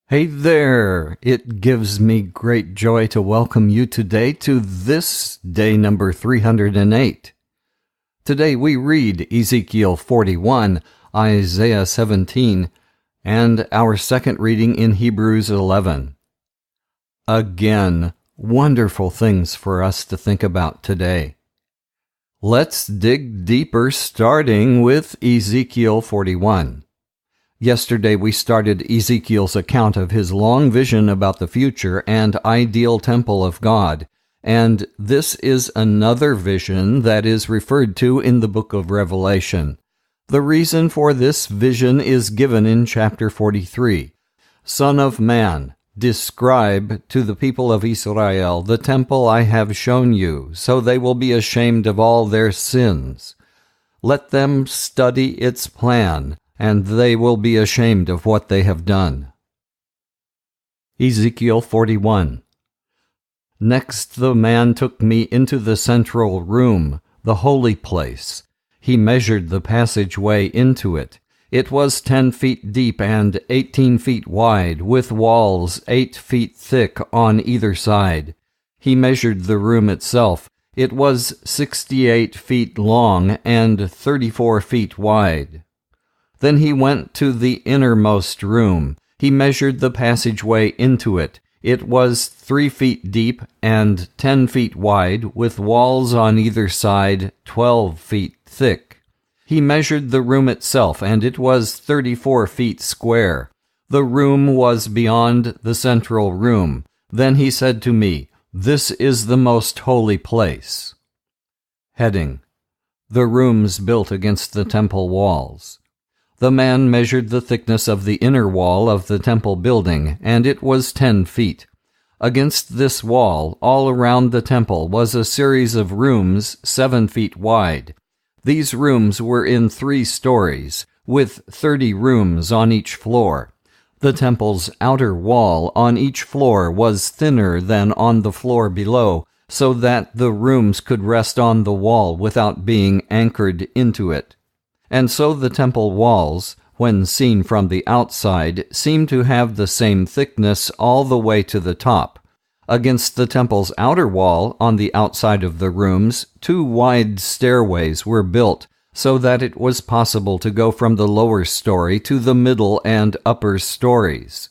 Hey there! It gives me great joy to welcome you today to this day number 308. Today we read Ezekiel 41, Isaiah 17, and our second reading in Hebrews 11. Again, wonderful things for us to think about today. Let's dig deeper, starting with Ezekiel 41. Yesterday we started Ezekiel's account of his long vision about the future and ideal temple of God, and this is another vision that is referred to in the book of Revelation. The reason for this vision is given in chapter 43. Son of man, describe to the people of Israel the temple I have shown you, so they will be ashamed of all their sins. Let them study its plan, and they will be ashamed of what they have done. Ezekiel 41. Next the man took me into the central room, the holy place. He measured the passageway into it. It was 10 feet deep and 18 feet wide, with walls 8 feet thick on either side. He measured the room itself. It was 68 feet long and 34 feet wide. Then he went to the innermost room. He measured the passageway into it. It was 3 feet deep and 10 feet wide, with walls on either side 12 feet thick. He measured the room itself, and it was 34 feet square. The room was beyond the central room. Then he said to me, "This is the most holy place." Heading: The rooms built against the temple walls. The man measured the thickness of the inner wall of the temple building, and it was 10 feet. Against this wall, all around the temple, was a series of rooms 7 feet wide. These rooms were in 3 stories, with 30 rooms on each floor. The temple's outer wall on each floor was thinner than on the floor below, so that the rooms could rest on the wall without being anchored into it. And so the temple walls, when seen from the outside, seem to have the same thickness all the way to the top. Against the temple's outer wall, on the outside of the rooms, 2 wide stairways were built, so that it was possible to go from the lower story to the middle and upper stories.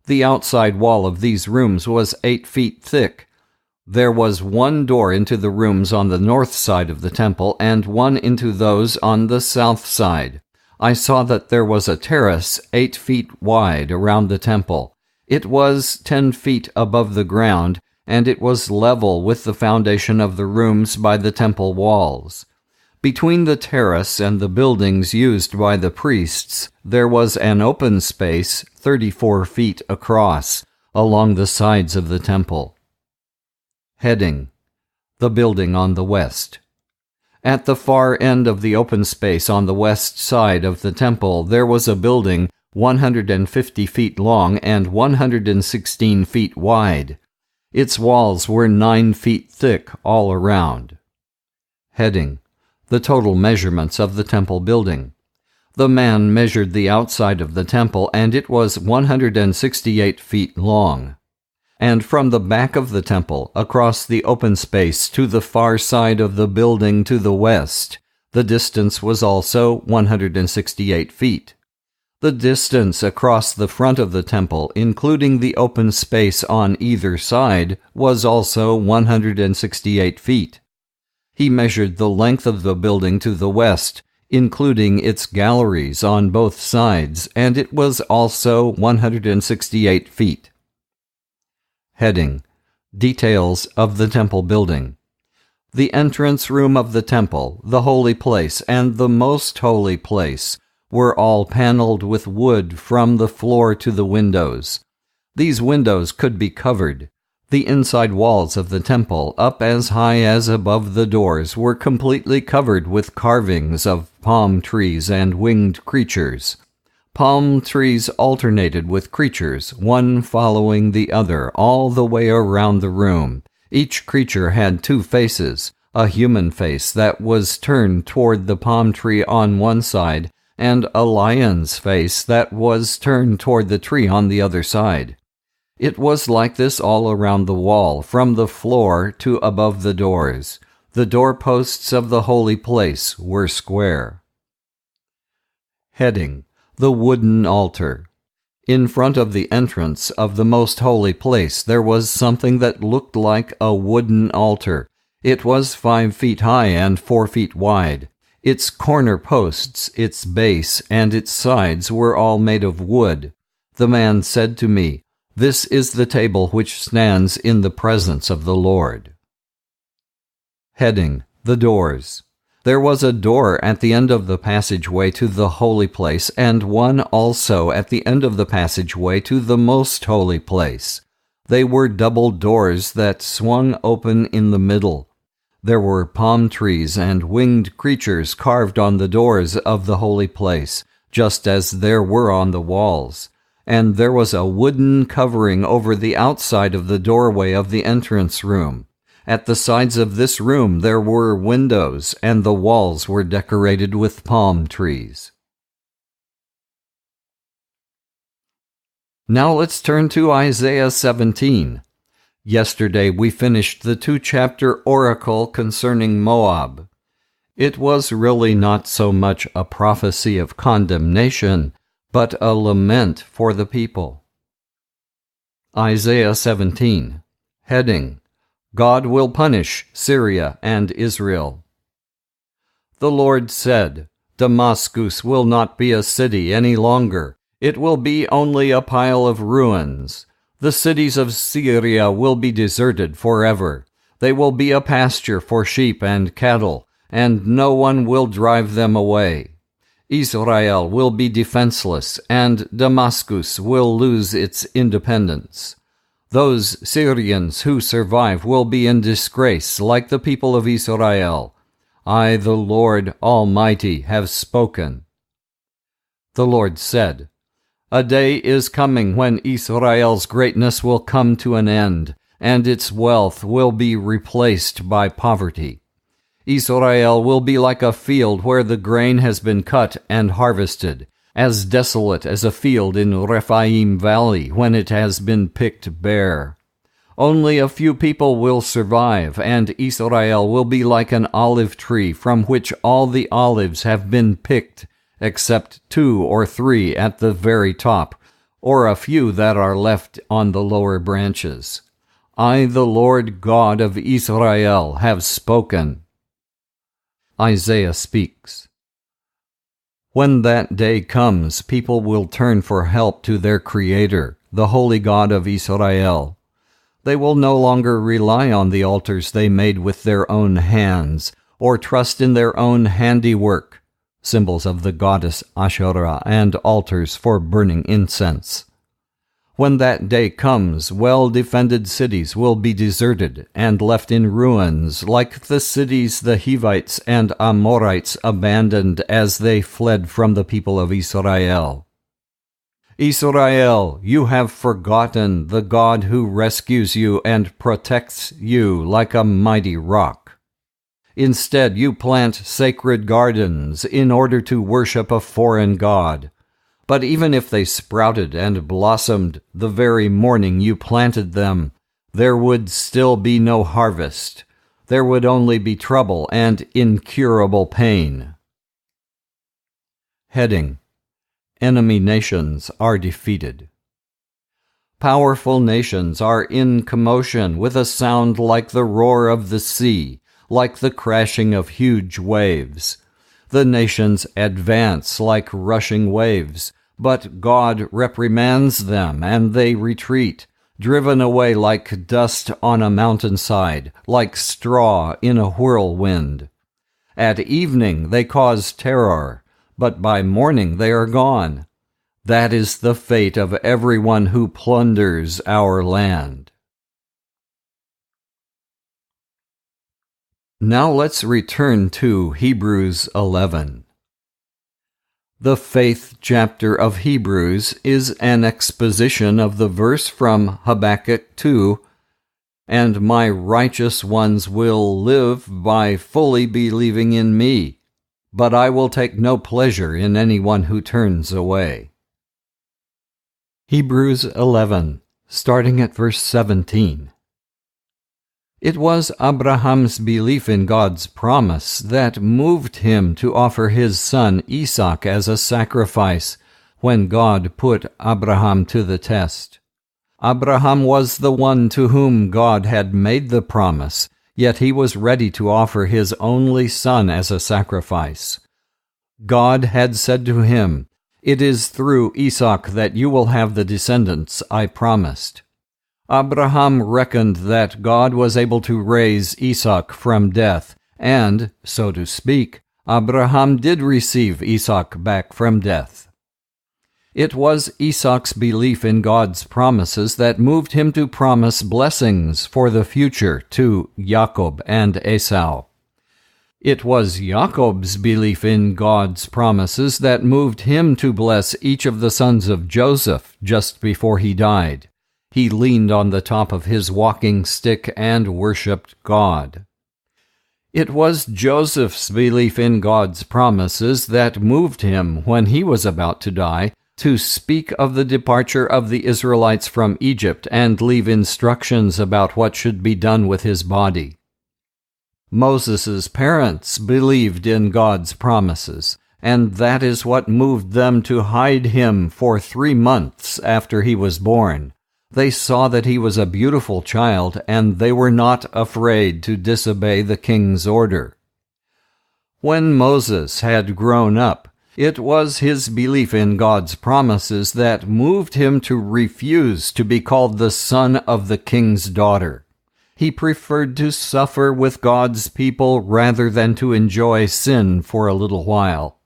The outside wall of these rooms was 8 feet thick. There was 1 door into the rooms on the north side of the temple, and 1 into those on the south side. I saw that there was a terrace 8 feet wide around the temple. It was 10 feet above the ground, and it was level with the foundation of the rooms by the temple walls. Between the terrace and the buildings used by the priests, there was an open space 34 feet across, along the sides of the temple. Heading: The building on the west. At the far end of the open space on the west side of the temple, there was a building 150 feet long and 116 feet wide. Its walls were 9 feet thick all around. Heading: The total measurements of the temple building. The man measured the outside of the temple, and it was 168 feet long. And from the back of the temple, across the open space to the far side of the building to the west, the distance was also 168 feet. The distance across the front of the temple, including the open space on either side, was also 168 feet. He measured the length of the building to the west, including its galleries on both sides, and it was also 168 feet. Heading: Details of the temple building. The entrance room of the temple, the holy place, and the most holy place were all paneled with wood from the floor to the windows. These windows could be covered. The inside walls of the temple, up as high as above the doors, were completely covered with carvings of palm trees and winged creatures. Palm trees alternated with creatures, one following the other, all the way around the room. Each creature had 2 faces, a human face that was turned toward the palm tree on one side, and a lion's face that was turned toward the tree on the other side. It was like this all around the wall, from the floor to above the doors. The doorposts of the holy place were square. Heading: The wooden altar. In front of the entrance of the most holy place there was something that looked like a wooden altar. It was 5 feet high and 4 feet wide. Its corner posts, its base, and its sides were all made of wood. The man said to me, "This is the table which stands in the presence of the Lord." Heading: The doors. There was a door at the end of the passageway to the holy place, and one also at the end of the passageway to the most holy place. They were double doors that swung open in the middle. There were palm trees and winged creatures carved on the doors of the holy place, just as there were on the walls. And there was a wooden covering over the outside of the doorway of the entrance room. At the sides of this room there were windows, and the walls were decorated with palm trees. Now let's turn to Isaiah 17. Yesterday we finished the 2-chapter oracle concerning Moab. It was really not so much a prophecy of condemnation, but a lament for the people. Isaiah 17. Heading: God will punish Syria and Israel. The Lord said, "Damascus will not be a city any longer. It will be only a pile of ruins. The cities of Syria will be deserted forever. They will be a pasture for sheep and cattle, and no one will drive them away. Israel will be defenseless, and Damascus will lose its independence. Those Syrians who survive will be in disgrace like the people of Israel. I, the Lord Almighty, have spoken." The Lord said, "A day is coming when Israel's greatness will come to an end, and its wealth will be replaced by poverty. Israel will be like a field where the grain has been cut and harvested, as desolate as a field in Rephaim Valley when it has been picked bare. Only a few people will survive, and Israel will be like an olive tree from which all the olives have been picked, except 2 or 3 at the very top, or a few that are left on the lower branches. I, the Lord God of Israel, have spoken." Isaiah speaks. When that day comes, people will turn for help to their Creator, the Holy God of Israel. They will no longer rely on the altars they made with their own hands, or trust in their own handiwork, symbols of the goddess Asherah and altars for burning incense. When that day comes, well-defended cities will be deserted and left in ruins, like the cities the Hivites and Amorites abandoned as they fled from the people of Israel. Israel, you have forgotten the God who rescues you and protects you like a mighty rock. Instead, you plant sacred gardens in order to worship a foreign god. But even if they sprouted and blossomed the very morning you planted them, there would still be no harvest. There would only be trouble and incurable pain. Heading: Enemy nations are defeated. Powerful nations are in commotion with a sound like the roar of the sea, like the crashing of huge waves. The nations advance like rushing waves, but God reprimands them, and they retreat, driven away like dust on a mountainside, like straw in a whirlwind. At evening they cause terror, but by morning they are gone. That is the fate of everyone who plunders our land. Now let's return to Hebrews 11. The faith chapter of Hebrews is an exposition of the verse from Habbakuk 2, "And my righteous ones will live by fully believing in me," but I will take no pleasure in anyone who turns away. Hebrews 11, starting at verse 17. It was Abraham's belief in God's promise that moved him to offer his son Isaac as a sacrifice when God put Abraham to the test. Abraham was the one to whom God had made the promise, yet he was ready to offer his only son as a sacrifice. God had said to him, "It is through Isaac that you will have the descendants I promised." Abraham reckoned that God was able to raise Isaac from death, and, so to speak, Abraham did receive Isaac back from death. It was Isaac's belief in God's promises that moved him to promise blessings for the future to Jacob and Esau. It was Jacob's belief in God's promises that moved him to bless each of the sons of Joseph just before he died. He leaned on the top of his walking stick and worshipped God. It was Joseph's belief in God's promises that moved him, when he was about to die, to speak of the departure of the Israelites from Egypt and leave instructions about what should be done with his body. Moses' parents believed in God's promises, and that is what moved them to hide him for 3 months after he was born. They saw that he was a beautiful child, and they were not afraid to disobey the king's order. When Moses had grown up, it was his belief in God's promises that moved him to refuse to be called the son of the king's daughter. He preferred to suffer with God's people rather than to enjoy sin for a little while.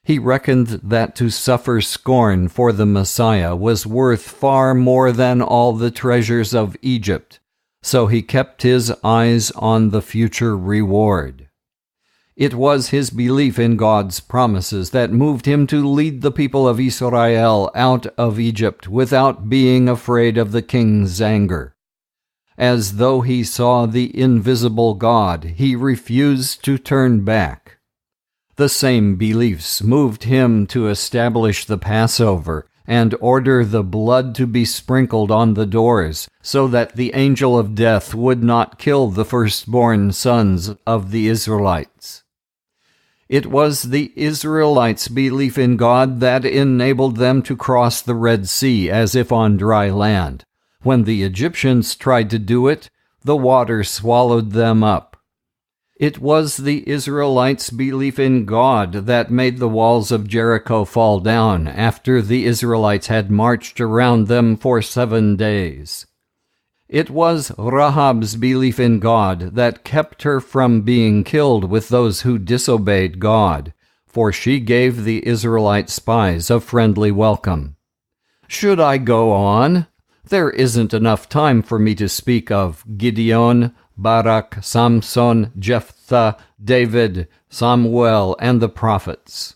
He reckoned that to suffer scorn for the Messiah was worth far more than all the treasures of Egypt, so he kept his eyes on the future reward. It was his belief in God's promises that moved him to lead the people of Israel out of Egypt without being afraid of the king's anger. As though he saw the invisible God, he refused to turn back. The same beliefs moved him to establish the Passover and order the blood to be sprinkled on the doors, so that the angel of death would not kill the firstborn sons of the Israelites. It was the Israelites' belief in God that enabled them to cross the Red Sea as if on dry land. When the Egyptians tried to do it, the water swallowed them up. It was the Israelites' belief in God that made the walls of Jericho fall down after the Israelites had marched around them for 7 days. It was Rahab's belief in God that kept her from being killed with those who disobeyed God, for she gave the Israelite spies a friendly welcome. Should I go on? There isn't enough time for me to speak of Gideon, Barak, Samson, Jephthah, David, Samuel, and the prophets.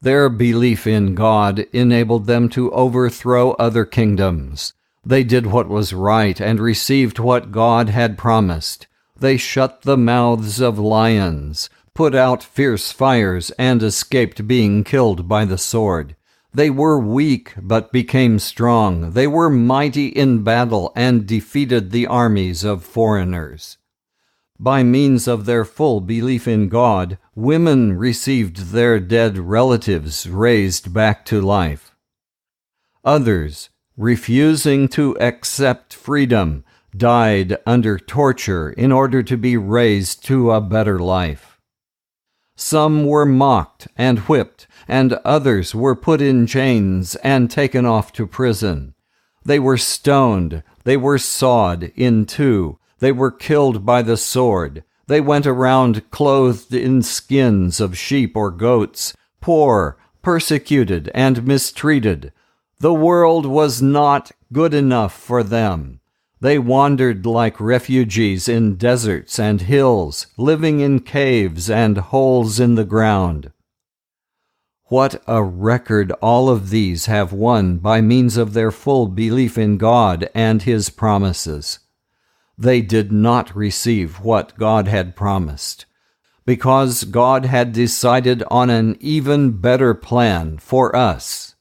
Their belief in God enabled them to overthrow other kingdoms. They did what was right and received what God had promised. They shut the mouths of lions, put out fierce fires, and escaped being killed by the sword. They were weak, but became strong. They were mighty in battle and defeated the armies of foreigners. By means of their full belief in God, women received their dead relatives raised back to life. Others, refusing to accept freedom, died under torture in order to be raised to a better life. Some were mocked and whipped, and others were put in chains and taken off to prison. They were stoned, they were sawed in two, they were killed by the sword. They went around clothed in skins of sheep or goats, poor, persecuted, and mistreated. The world was not good enough for them. They wandered like refugees in deserts and hills, living in caves and holes in the ground. What a record all of these have won by means of their full belief in God and His promises. They did not receive what God had promised. because God had decided on an even better plan for us.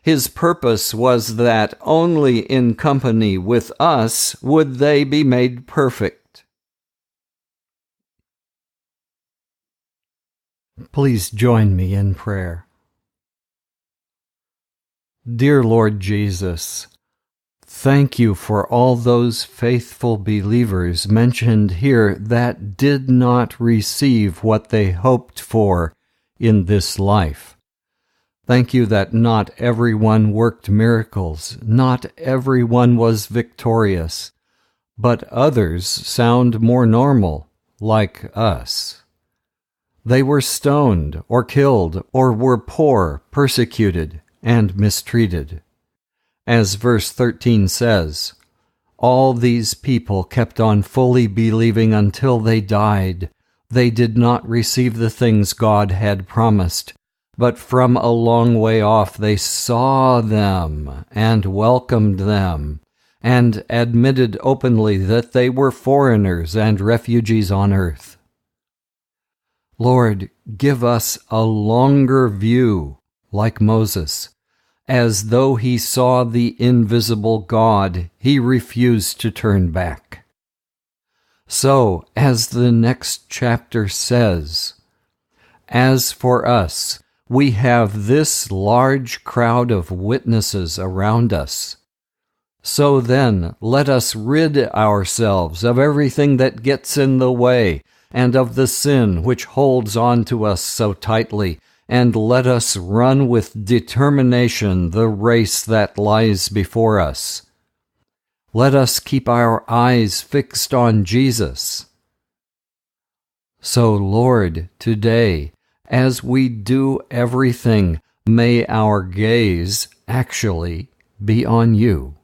His purpose was that only in company with us would they be made perfect. Please join me in prayer. Dear Lord Jesus, thank you for all those faithful believers mentioned here that did not receive what they hoped for in this life. Thank you that not everyone worked miracles, not everyone was victorious, but others sound more normal, like us. They were stoned or killed or were poor, persecuted, and mistreated. As verse 13 says, all these people kept on fully believing until they died. They did not receive the things God had promised, but from a long way off they saw them and welcomed them, and admitted openly that they were foreigners and refugees on earth. Lord, give us a longer view, like Moses. As though he saw the invisible God, he refused to turn back. So, as the next chapter says, as for us, we have this large crowd of witnesses around us. So then, let us rid ourselves of everything that gets in the way, and of the sin which holds on to us so tightly, and let us run with determination the race that lies before us. Let us keep our eyes fixed on Jesus. So, Lord, today, as we do everything, may our gaze actually be on you.